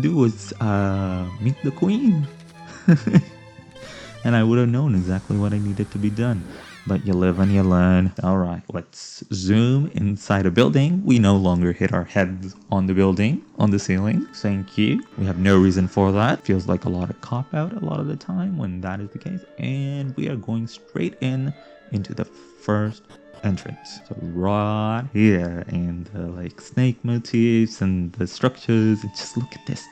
do was meet the queen. And I would have known exactly what I needed to be done. But you live and you learn. Alright, let's zoom inside a building. We no longer hit our heads on the building, on the ceiling. Thank you. We have no reason for that. Feels like a lot of cop-out a lot of the time when that is the case. And we are going straight into the first entrance. So right here, and the like snake motifs and the structures. And just look at this.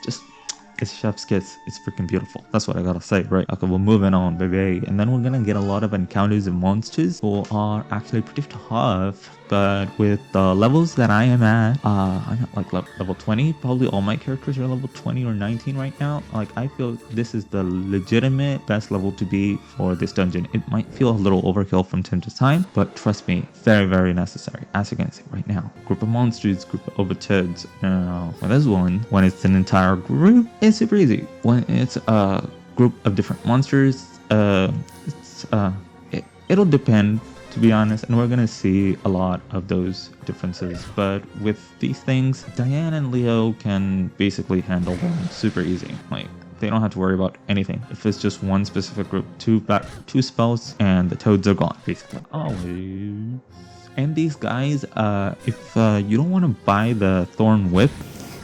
It's chef's kiss. It's freaking beautiful. That's what I gotta say, right? Okay, we're moving on, baby. And then we're gonna get a lot of encounters and monsters who are actually pretty tough. But with the levels that I am at, I'm at like level 20. Probably all my characters are level 20 or 19 right now. Like, I feel this is the legitimate best level to be for this dungeon. It might feel a little overkill from time to time, but trust me, very, very necessary. As you can see right now, group of monsters, group of overturns. Now, for this one, when it's an entire group, it's super easy. When it's a group of different monsters, it'll depend, to be honest, and we're gonna see a lot of those differences. But with these things, Diane and Leo can basically handle them super easy. Like, they don't have to worry about anything. If it's just one specific group, two spells, and the toads are gone, basically. Always. And these guys, if you don't want to buy the Thorn Whip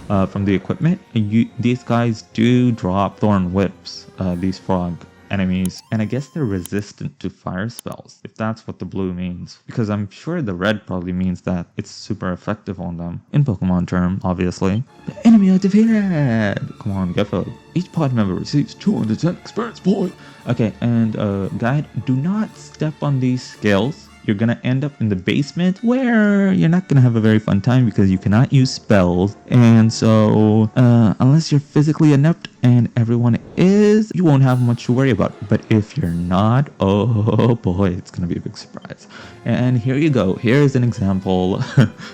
from the equipment, these guys do drop Thorn Whips, these frog enemies, and I guess they're resistant to fire spells, if that's what the blue means, because I'm sure the red probably means that it's super effective on them in Pokemon term, obviously. The enemy are defeated! Come on, get food. Each pod member receives 210 experience points. Okay, and guide, do not step on these scales. You're gonna end up in the basement where you're not gonna have a very fun time because you cannot use spells. And so, unless you're physically inept, and everyone is, you won't have much to worry about. But if you're not, oh boy, it's gonna be a big surprise. And here you go. Here's an example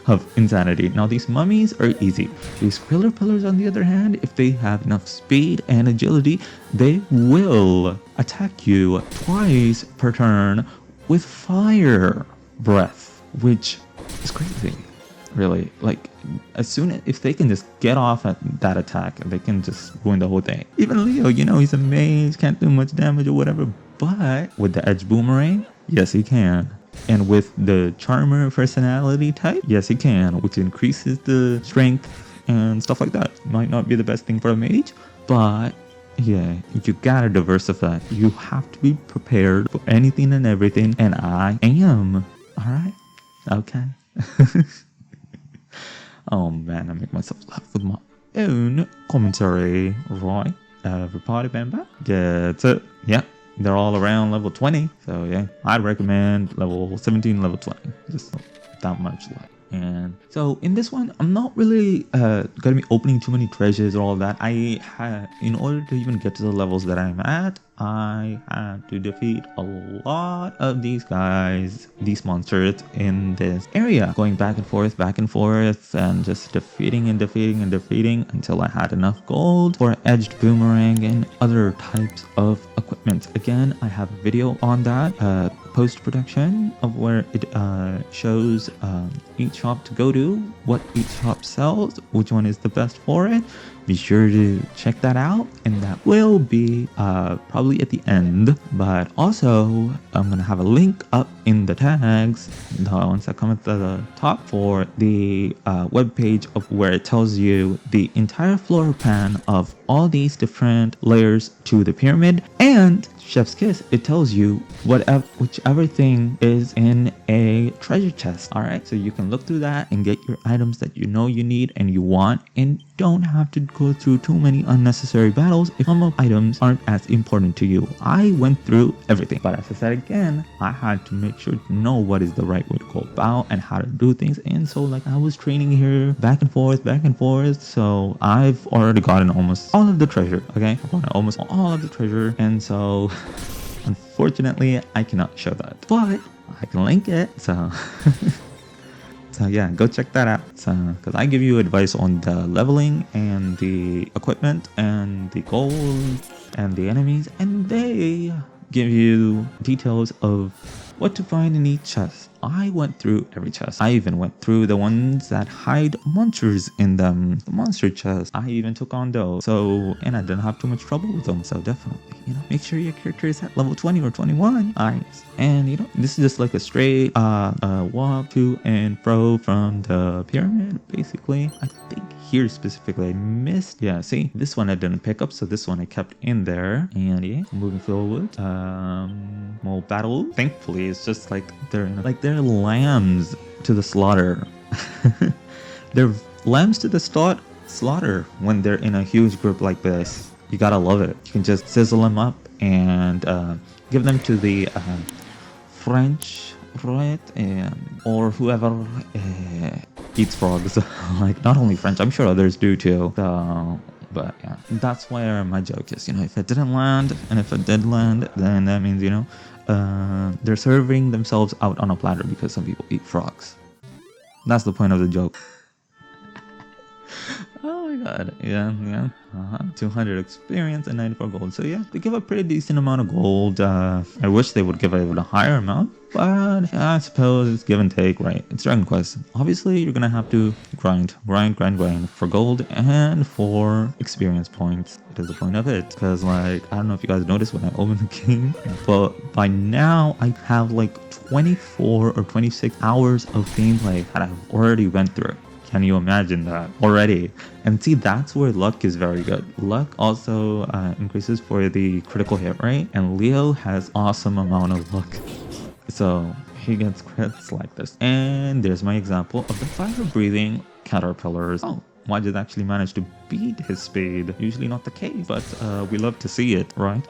of insanity. Now, these mummies are easy. These Kriller Pillars, on the other hand, if they have enough speed and agility, they will attack you twice per turn with fire breath, which is crazy, really. Like, as soon as, if they can just get off at that attack, they can just ruin the whole thing. Even Leo, you know, he's a mage, can't do much damage or whatever, but with the edge boomerang, yes he can. And with the charmer personality type, yes he can, which increases the strength and stuff like that. Might not be the best thing for a mage, but yeah, you gotta diversify. You have to be prepared for anything and everything, and I am. Alright? Okay. Oh man, I make myself laugh with my own commentary. Right? Everybody member gets it. Yeah, they're all around level 20. So yeah, I'd recommend level 17, level 20. Just that much like. And so in this one, I'm not really gonna be opening too many treasures or all that. In order to even get to the levels that I'm at, I had to defeat a lot of these guys, these monsters in this area, going back and forth, and just defeating until I had enough gold for edged boomerang and other types of equipment. Again, I have a video on that, post-production, of where it shows each shop to go to, what each shop sells, which one is the best for it. Be sure to check that out, and that will be probably at the end. But also, I'm gonna have a link up in the tags, the ones that come at the top, for the web page of where it tells you the entire floor plan of all these different layers to the pyramid. And chef's kiss, it tells you whichever thing is in a treasure chest. All right, so you can look through that and get your items that you know you need and you want, and don't have to go through too many unnecessary battles if some of items aren't as important to you. I went through everything, but as I said again, I had to make sure to know what is the right way to go about and how to do things. And so, like, I was training here back and forth, so I've already gotten almost all of the treasure. Okay, I've gotten almost all of the treasure, and so unfortunately I cannot show that, but I can link it. So so yeah, go check that out. So, because I give you advice on the leveling and the equipment and the gold and the enemies, and they give you details of what to find in each chest. I went through every chest. I even went through the ones that hide monsters in them, the monster chest. I even took on those. So, and I didn't have too much trouble with them. So definitely, make sure your character is at level 20 or 21. Nice. And this is just like a straight walk to and fro from the pyramid, basically. I think here specifically I missed. Yeah, see, this one I didn't pick up, so this one I kept in there. And yeah, moving forward. More battle. Thankfully, it's just like they're lambs to the slaughter. They're lambs to the slaughter when they're in a huge group like this. You gotta love it. You can just sizzle them up and give them to the French, right? Or whoever eats frogs. Like, not only French, I'm sure others do too. So, but yeah, that's where my joke is. If it didn't land, and if it did land, then that means, they're serving themselves out on a platter because some people eat frogs. That's the point of the joke. Oh my god, yeah. 200 experience and 94 gold. So yeah, they give a pretty decent amount of gold. I wish they would give it a higher amount, but yeah, I suppose it's give and take, right? It's Dragon Quest. Obviously, you're gonna have to grind for gold and for experience points. It is the point of it, because I don't know if you guys noticed when I opened the game, but by now I have like 24 or 26 hours of gameplay that I've already went through. Can you imagine that already? And see, that's where luck is very good. Luck also increases for the critical hit rate, and Leo has awesome amount of luck. So he gets crits like this. And there's my example of the fire-breathing caterpillars. Oh, why did actually manage to beat his speed? Usually not the case, but we love to see it, right?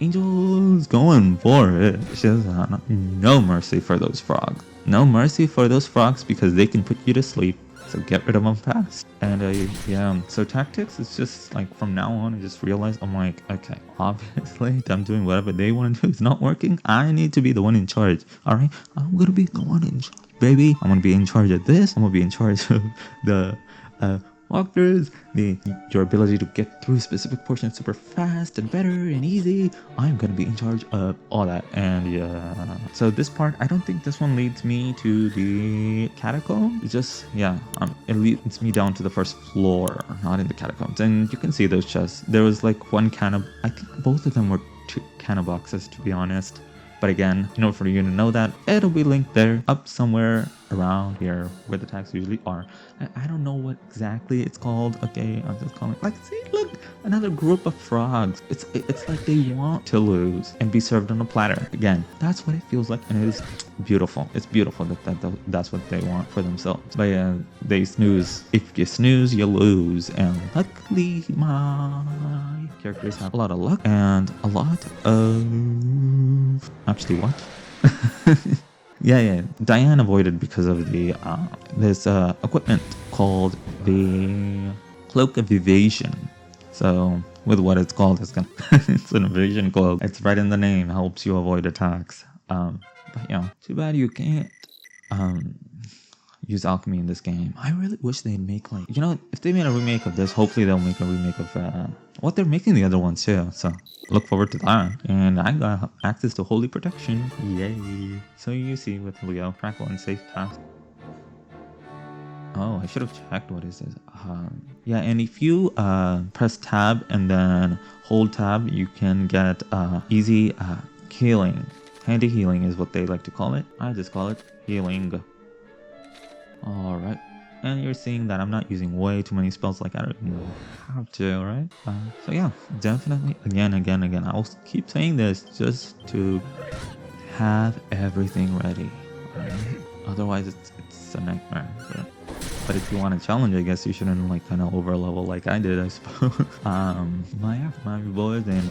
Angel's going for it. She has no mercy for those frogs. No mercy for those frogs because they can put you to sleep. So get rid of them fast. And yeah, so tactics is just like from now on, I just realized I'm like, okay, obviously them doing whatever they want to do is not working. I need to be the one in charge. All right, I'm gonna be the one in charge, baby. I'm gonna be in charge of this. I'm gonna be in charge of the walkthroughs, your ability to get through specific portions super fast and better and easy. I'm gonna be in charge of all that. And yeah, so this part, I don't think this one leads me to the catacomb. It's just, yeah, it leads me down to the first floor, not in the catacombs. And you can see those chests. There was like one I think both of them were 2 canna boxes, to be honest. But again, in order for you to know that, it'll be linked there, up somewhere around here where the tags usually are. I don't know what exactly it's called. Okay, I'm just calling it. Like, see, look, another group of frogs. It's like they want to lose and be served on a platter. Again, that's what it feels like, and it is beautiful. It's beautiful that's what they want for themselves. But yeah, they snooze. If you snooze, you lose. And luckily, my characters have a lot of luck and a lot of... Actually, what? Yeah. Diane avoided because of the this equipment called the Cloak of Evasion. So with what it's called, it's an evasion cloak. It's right in the name. Helps you avoid attacks. But yeah, too bad you can't use alchemy in this game. I really wish they'd make like, if they made a remake of this, hopefully they'll make a remake of what they're making the other ones too. So look forward to that. And I got access to Holy Protection. Yay. So you see with Leo, crackle and safe path. Oh, I should have checked what is this. Yeah, and if you press tab and then hold tab, you can get easy healing. Handy healing is what they like to call it. I just call it healing. Alright, and you're seeing that I'm not using way too many spells, like I don't know how to, right? So yeah, definitely, again, I'll keep saying this just to have everything ready, right? Otherwise it's a nightmare. But if you want to challenge, I guess you shouldn't like kind of over level like I did, I suppose. Mummy boys and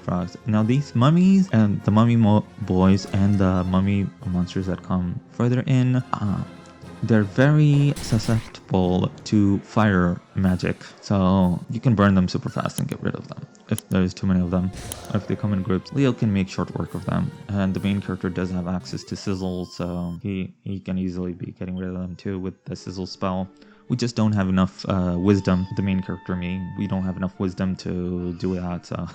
frogs. Now these mummies and the mummy boys and the mummy monsters that come further in, they're very susceptible to fire magic. So you can burn them super fast and get rid of them if there's too many of them. Or if they come in groups, Leo can make short work of them. And the main character does have access to sizzle, so he can easily be getting rid of them too with the sizzle spell. We just don't have enough wisdom. The main character, me, we don't have enough wisdom to do that. So,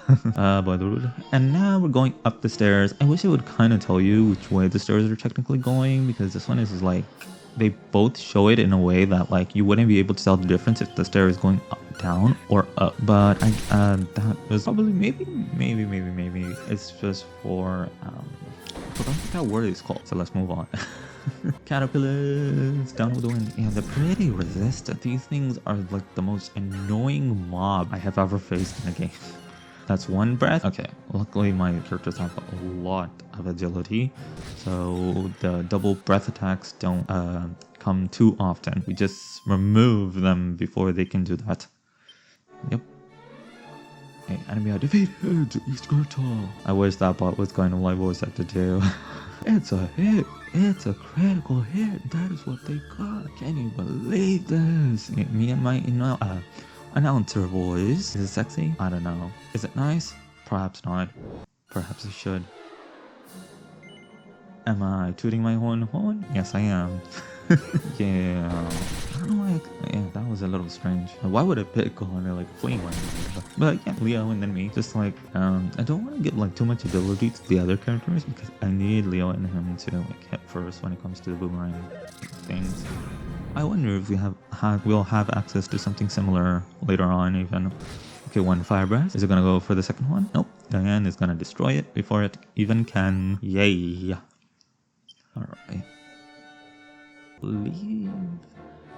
and now we're going up the stairs. I wish it would kind of tell you which way the stairs are technically going, because this one is like they both show it in a way that like you wouldn't be able to tell the difference if the stair is going up, down, or up. But that was probably maybe it's just for I forgot what that word is called. So let's move on. Caterpillars down with the wind. Yeah, they're pretty resistant. These things are like the most annoying mob I have ever faced in a game. That's one breath. Okay, luckily my characters have a lot of agility, so the double breath attacks don't come too often. We just remove them before they can do that. Yep. Hey, enemy are defeated. East Girtle. I wish that bot was going to like voice actor too. It's a hit. It's a critical hit. That is what they got. Can you believe this? Me and my announcer voice. Is it sexy? I don't know. Is it nice? Perhaps not. Perhaps it should. Am I tooting my horn? Yes, I am. Yeah. I don't know why. Yeah, that was a little strange. Why would I pick on like flame one? But yeah, Leo and then me. Just like I don't want to give like too much ability to the other characters because I need Leo and him to like hit first when it comes to the boomerang things. I wonder if we'll have access to something similar later on even. Okay, one fire breath. Is it gonna go for the second one? Nope. Diane is gonna destroy it before it even can. Yay. Alright.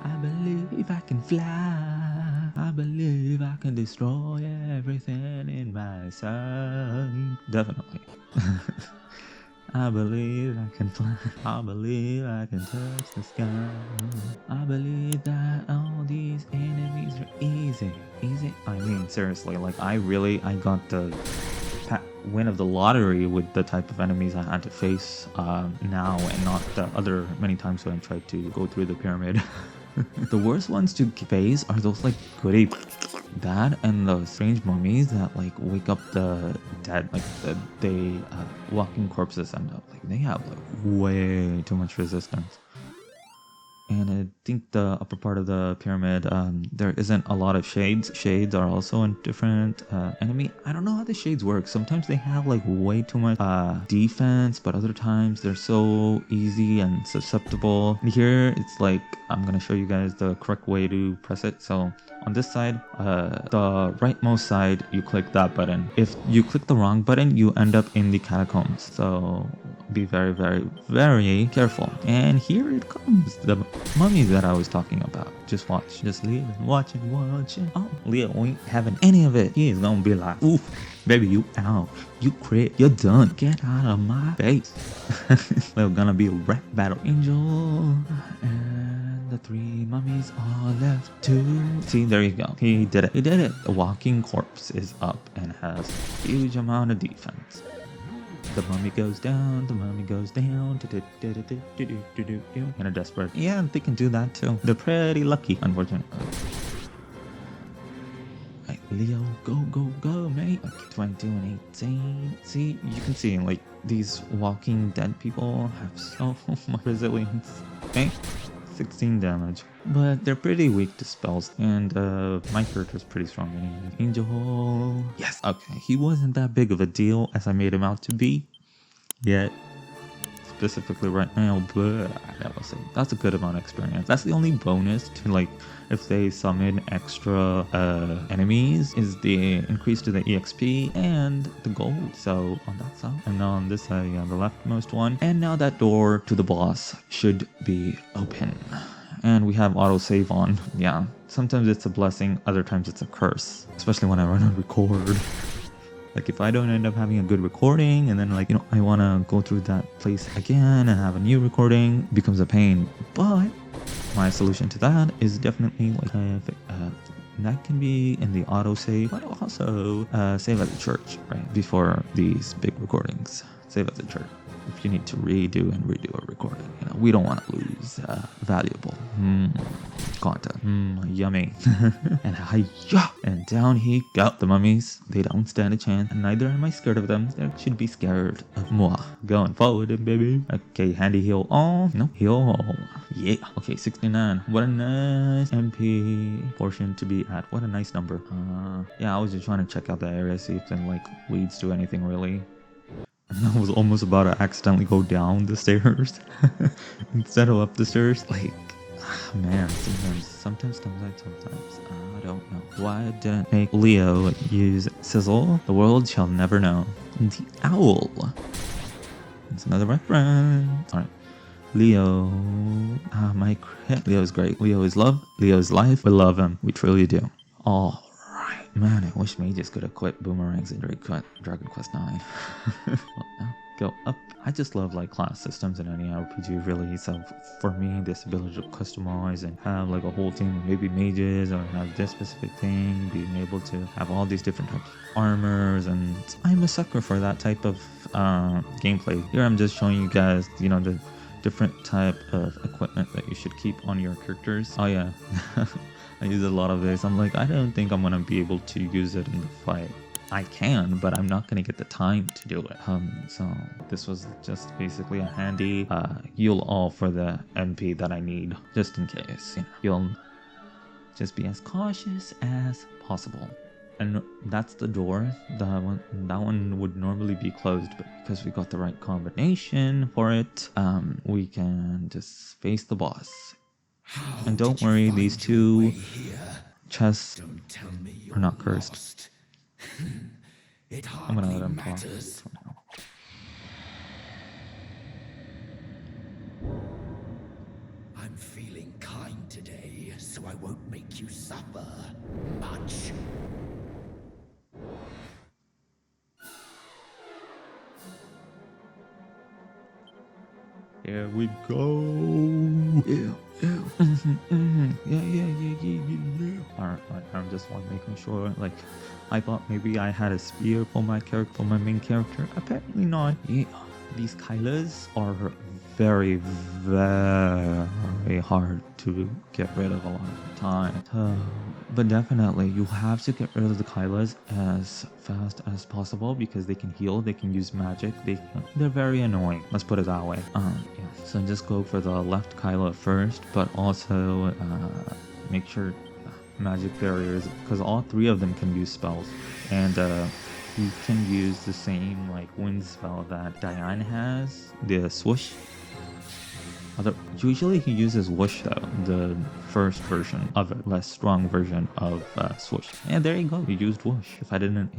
I believe I can fly. I believe I can destroy everything in my sight. Definitely. I believe I can fly. I believe I can touch the sky. I believe that all these enemies are easy. Easy? I mean, seriously, like I got the win of the lottery with the type of enemies I had to face now, and not the other many times when I tried to go through the pyramid. The worst ones to face are those like goody, that and the strange mummies that like wake up the dead, like they walking corpses end up like they have like way too much resistance. And I think the upper part of the pyramid, there isn't a lot of shades. Shades are also a different enemy. I don't know how the shades work. Sometimes they have like way too much defense, but other times they're so easy and susceptible. Here, it's like, I'm gonna show you guys the correct way to press it. So on this side, the rightmost side, you click that button. If you click the wrong button, you end up in the catacombs. So be very, very, very careful. And here it comes, the mummy that I was talking about. Just watch. Just leave and watch it. Oh, Leo ain't having any of it. He is gonna be like, oof, baby, you out. You crit. You're done. Get out of my face. We're gonna be a rap battle. Angel. And the three mummies are left too. See, there you go. He did it. He did it. The walking corpse is up and has a huge amount of defense. The mummy goes down, the mummy goes down, and a desperate. Yeah, they can do that too. They're pretty lucky, unfortunately. Right, Leo, go, mate. Like 22 and 18. See, you can see, like, these walking dead people have so much resilience. Okay? 16 damage. But they're pretty weak to spells, and my character's pretty strong anyway. Angel. Yes, okay. He wasn't that big of a deal as I made him out to be. Yet, specifically right now, but that's a good amount of experience. That's the only bonus to, like, if they summon extra enemies, is the increase to the EXP and the gold. So on that side, and now on this side, yeah, the leftmost one. And now that door to the boss should be open. And we have autosave on. Yeah, sometimes it's a blessing, other times it's a curse. Especially when I run on record. Like if I don't end up having a good recording and then like, you know, I want to go through that place again and have a new recording, it becomes a pain. But my solution to that is definitely like that can be in the autosave, but also save at the church, right? Before these big recordings. Save at the church. if you need to redo a recording, you know, we don't want to lose valuable content. Yummy. And hiya! And down he go. The mummies, they don't stand a chance, and neither am I scared of them. They should be scared of moi. Going forward, baby. Okay, handy heal all. No, heal all. Yeah. Okay, 69. What a nice MP portion to be at. What a nice number. Yeah, I was just trying to check out the area, see if it like leads to anything really. And I was almost about to accidentally go down the stairs instead of up the stairs. Like, man, sometimes I don't know. Why didn't make Leo use Sizzle? The world shall never know. The owl. It's another reference. Alright. Leo. My crit. Leo's great. Leo is love. Leo is life. We love him. We truly do. Alright. Man, I wish Mages could equip boomerangs in Dragon Quest 9. Well, now, go up. I just love like class systems in any RPG really, so for me this ability to customize and have like a whole team of maybe mages or have this specific thing, being able to have all these different types of armors, and I'm a sucker for that type of gameplay. Here I'm just showing you guys, you know, the different type of equipment that you should keep on your characters. Oh yeah. I use a lot of this. I'm like, I don't think I'm gonna be able to use it in the fight. I can, but I'm not gonna get the time to do it. So this was just basically a handy heal all for the MP that I need, just in case. You know, you'll just be as cautious as possible. And that's the door. That one would normally be closed, but because we got the right combination for it, we can just face the boss. And don't worry, these two chests are not cursed. I'm gonna let them talk for now. I'm feeling kind today, so I won't make you suffer much. Here we go. Yeah. Alright, I'm just making sure, like, I thought maybe I had a spear for my character, for my main character. Apparently not. Yeah, these Kylas are very, very hard to get rid of a lot of the time. But definitely, you have to get rid of the Kylas as fast as possible because they can heal, they can use magic, they're very annoying. Let's put it that way. Yeah. So just go for the left Kyla first, but also make sure magic barriers, because all three of them can use spells, and you can use the same like wind spell that Diane has, the swoosh. Usually he uses whoosh though, the first version of it, less strong version of swoosh. And there you go, he used whoosh. If I didn't,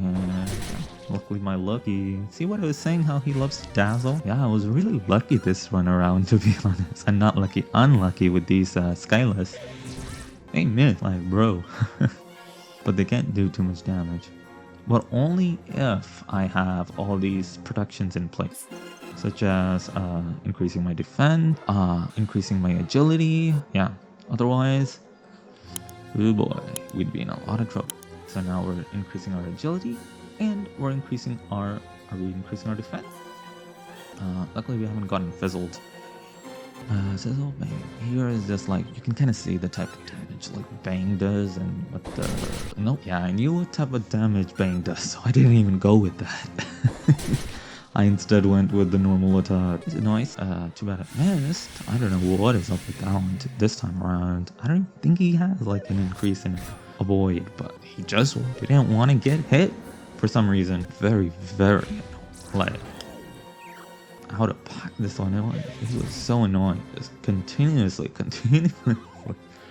luckily my lucky. See what I was saying, how he loves to dazzle? Yeah, I was really lucky this run around, to be honest. And not lucky, unlucky with these Skylas. They miss, like bro. But they can't do too much damage. But only if I have all these protections in place. Such as increasing my defense, increasing my agility. Yeah, otherwise, oh boy, we'd be in a lot of trouble. So now we're increasing our agility, and we're increasing our, are we increasing our defense? Luckily we haven't gotten fizzled. Sizzle Bang. Here is just like, you can kind of see the type of damage like Bang does, and what the, nope, yeah, I knew what type of damage Bang does, so I didn't even go with that. I instead went with the normal attack. It's nice. Too bad I missed. I don't know what is up with that one this time around. I don't think he has like an increase in avoid, but he just didn't want to get hit for some reason. Very, very like how to pack this one out. It was so annoying. Just continuously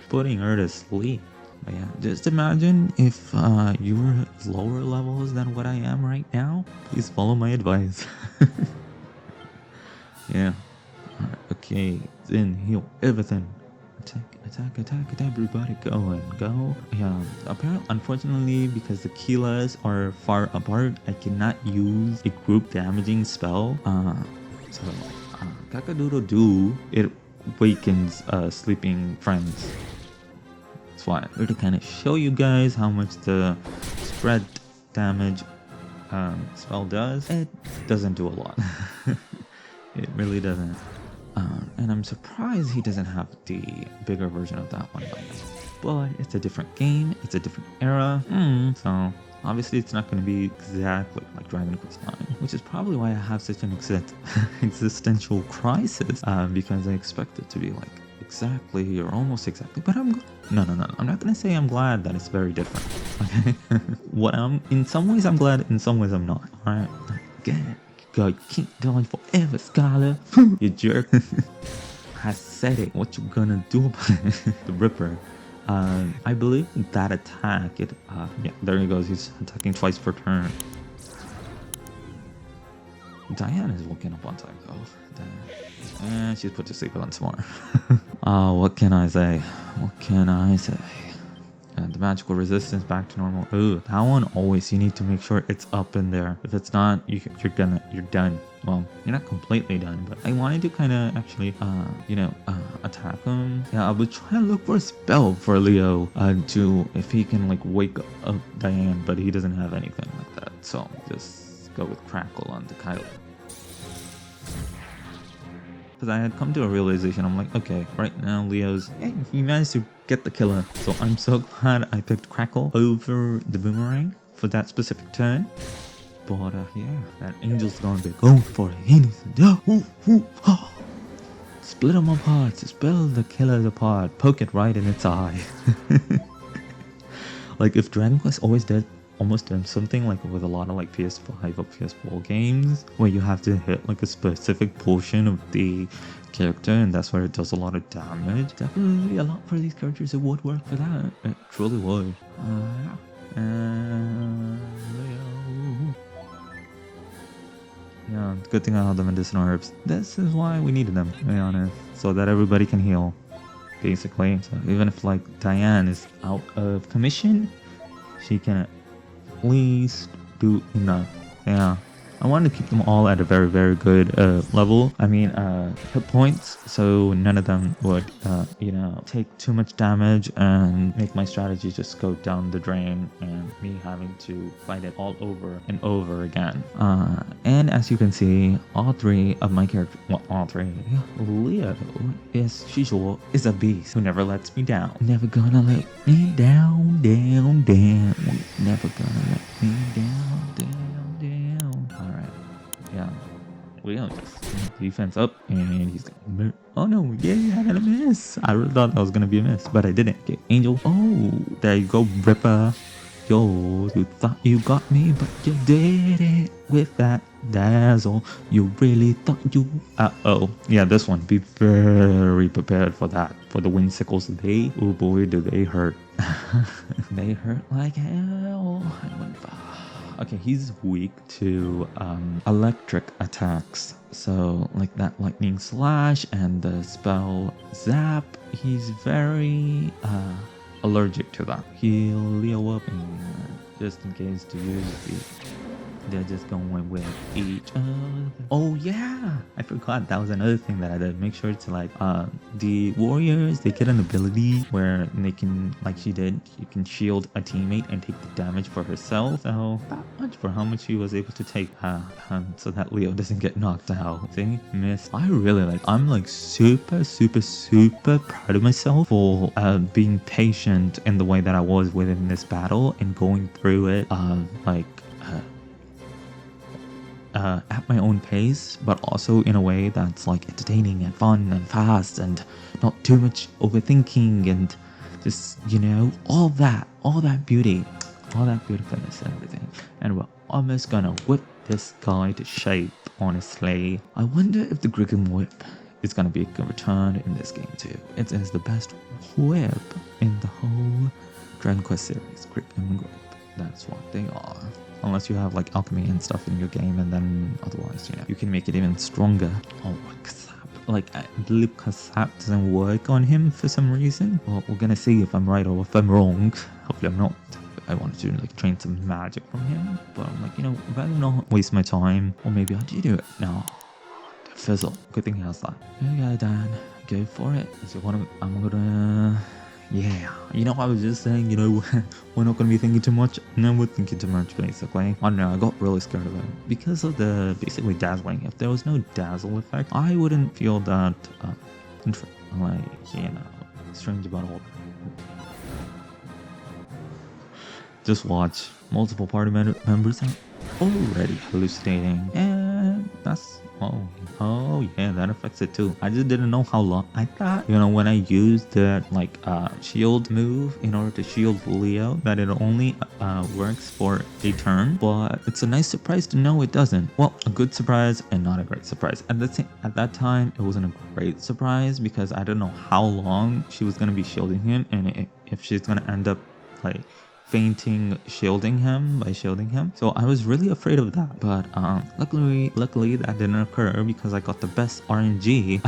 putting her to sleep. But yeah, just imagine if you were at lower levels than what I am right now. Please follow my advice. Yeah. Alright, okay. Then heal everything. Attack, everybody go and go. Yeah, apparently, unfortunately, because the Keelas are far apart, I cannot use a group damaging spell. So, Kakadoodle-Doo, it wakens sleeping friends. That's why I'm here to kind of show you guys how much the spread damage spell does. It doesn't do a lot. It really doesn't. And I'm surprised he doesn't have the bigger version of that one. But it's a different game. It's a different era. So obviously it's not going to be exactly like Dragon Quest IX, which is probably why I have such an existential crisis. Because I expect it to be like exactly or almost exactly. But no. I'm not going to say I'm glad that it's very different. Okay. In some ways I'm glad. In some ways I'm not. All right. Get it. God, you can't die forever, Skylar. You jerk. I said it. What you gonna do about it? The Ripper. I believe that attack. Yeah, there he goes. He's attacking twice per turn. Diane is waking up on time though. And she's put to sleep once more. What can I say? The magical resistance back to normal. Ooh, that one always, you need to make sure it's up in there. If it's not, you're done. Well, you're not completely done, but I wanted to kind of actually, attack him. Yeah, I would try to look for a spell for Leo to, if he can like wake up Diane, but he doesn't have anything like that. So just go with Crackle on the Kylo. Because I had come to a realization, I'm like, okay, right now Leo's, he managed to get the killer. So I'm so glad I picked Crackle over the Boomerang for that specific turn. But yeah, that Angel's gonna be going for it. Split them apart, spell the killers apart, poke it right in its eye. Like if Dragon Quest almost done something like with a lot of like PS5 or PS4 games where you have to hit like a specific portion of the character and that's where it does a lot of damage. Definitely a lot for these characters. It would work for that. It truly would. Yeah, good thing I have the medicinal herbs. This is why we needed them, to be honest. So that everybody can heal, basically. So even if like Diane is out of commission, she can at least do enough. Yeah. I wanted to keep them all at a very, very good level. I mean, hit points, so none of them would, take too much damage and make my strategy just go down the drain and me having to fight it all over and over again. And as you can see, all three of my characters, Leo is a beast who never lets me down. Never gonna let me down. Never gonna let me down. Yeah, Leo just defense up and he's gonna oh no, yeah, I had a miss. I really thought that was gonna be a miss, but I didn't. Okay, Angel. Oh, there you go, Ripper. Yo, you thought you got me, but you did it with that dazzle. You really thought you... Yeah, this one. Be very prepared for that. For the Whimsicles, oh boy, do they hurt. They hurt like hell. Okay, he's weak to electric attacks. So, like that lightning slash and the spell zap, he's very allergic to that. He'll Leo up and just in case to use they're just going with each other. Oh yeah, I forgot that was another thing that I did. Make sure to like the warriors, they get an ability where they can, like she did, you can shield a teammate and take the damage for herself. So that much for how much she was able to take, so that Leo doesn't get knocked out. See, miss. I'm like super proud of myself for being patient in the way that I was within this battle and going through it at my own pace, but also in a way that's like entertaining and fun and fast and not too much overthinking and just, all that beauty, all that beautifulness and everything. And we're almost gonna whip this guy to shape, honestly. I wonder if the Griggin Whip is gonna be a good return in this game too. It is the best whip in the whole Dragon Quest series, Griggin Whip. That's what they are. Unless you have like alchemy and stuff in your game, and then otherwise, you can make it even stronger. Oh, Kasap. Like, I believe Kasap doesn't work on him for some reason. Well, we're gonna see if I'm right or if I'm wrong. Hopefully I'm not. I wanted to like train some magic from him, but I'm like, rather not waste my time, or maybe I do it. No, fizzle. Good thing he has that. Yeah, Dan, go for it. So I'm gonna Yeah, I was just saying, we're not gonna be thinking too much. No, we're thinking too much, basically. I don't know, I got really scared of it because of the basically dazzling. If there was no dazzle effect, I wouldn't feel that strange about all. Just watch. Multiple party members are already hallucinating, and that's oh yeah, that affects it too. I just didn't know how long. I thought, when I used that shield move in order to shield Leo, that it only works for a turn, but it's a nice surprise to know it doesn't. Well, a good surprise and not a great surprise. At that time, it wasn't a great surprise because I don't know how long she was gonna be shielding him, and if she's gonna end up fainting shielding him. So I was really afraid of that, but luckily that didn't occur because I got the best RNG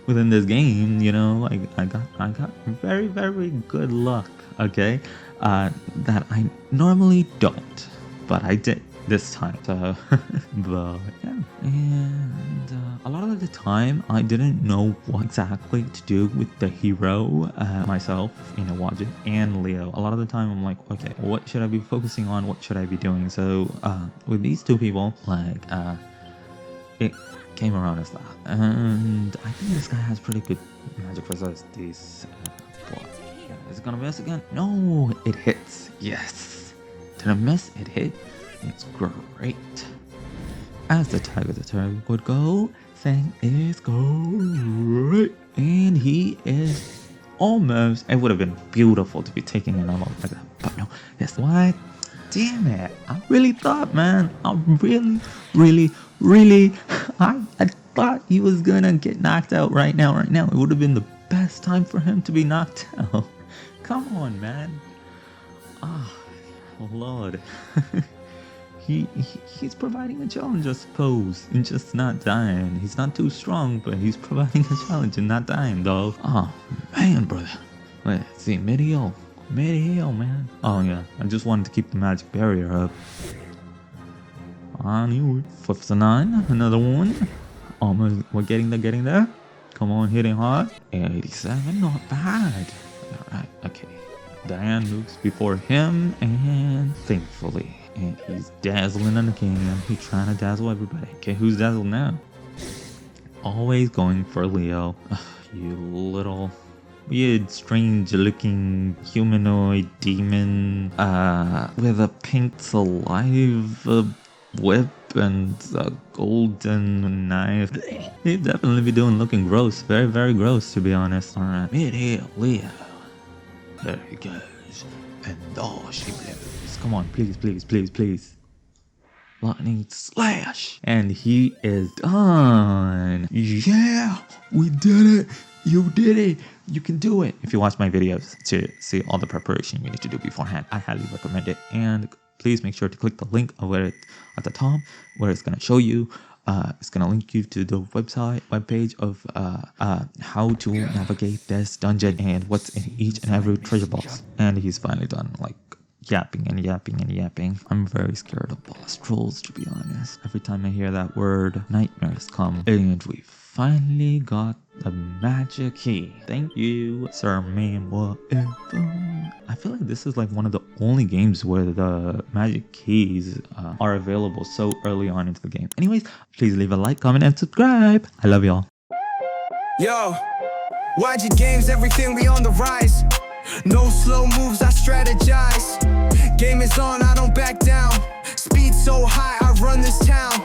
within this game. I got very, very good luck, okay, that I normally don't, but I did this time. So but yeah, and a lot of the time I didn't know what exactly to do with the hero, myself, Wajid and Leo. A lot of the time I'm like, okay, what should I be focusing on, what should I be doing? So with these two people, it came around as that, and I think this guy has pretty good magic versus these is it gonna miss again? No, it hits. Yes, didn't miss, it hit. It's great. As the tag of the turn would go, thing is great. And he is almost, it would have been beautiful to be taking an ammo like that, but no, yes, what? Damn it, I really thought, man, I thought he was gonna get knocked out right now. It would have been the best time for him to be knocked out. Come on, man. Oh, Lord. He's providing a challenge, I suppose, and just not dying. He's not too strong, but he's providing a challenge and not dying, though. Oh, man, brother. Let's see, mid-heal, man. Oh, yeah, I just wanted to keep the magic barrier up. On you. 59, another one. Almost, we're getting there. Come on, hitting hard. 87, not bad. Alright, okay. Diane moves before him, and thankfully. And he's dazzling on the king. He's trying to dazzle everybody. Okay, who's dazzled now? Always going for Leo. Ugh, you little weird, strange-looking humanoid demon with a pink saliva whip and a golden knife. He'd definitely be looking gross. Very, very gross, to be honest. Alright, mid-heal, Leo. There he goes. And she blows. Come on, please. Lightning slash. And he is done. Yeah, we did it. You did it. You can do it. If you watch my videos to see all the preparation you need to do beforehand, I highly recommend it. And please make sure to click the link over at the top where it's going to show you. It's going to link you to the webpage of how to navigate this dungeon and what's in each and every treasure box. And he's finally done, yapping and yapping. I'm very scared of boss trolls, to be honest. Every time I hear that word, nightmares come. And we finally got the magic key. Thank you, sir, ma'am, whatever. I feel like this is one of the only games where the magic keys are available so early on into the game. Anyways, please leave a like, comment, and subscribe. I love y'all. Yo, YG Games, everything we on the rise. No slow moves, I strategize. Game is on,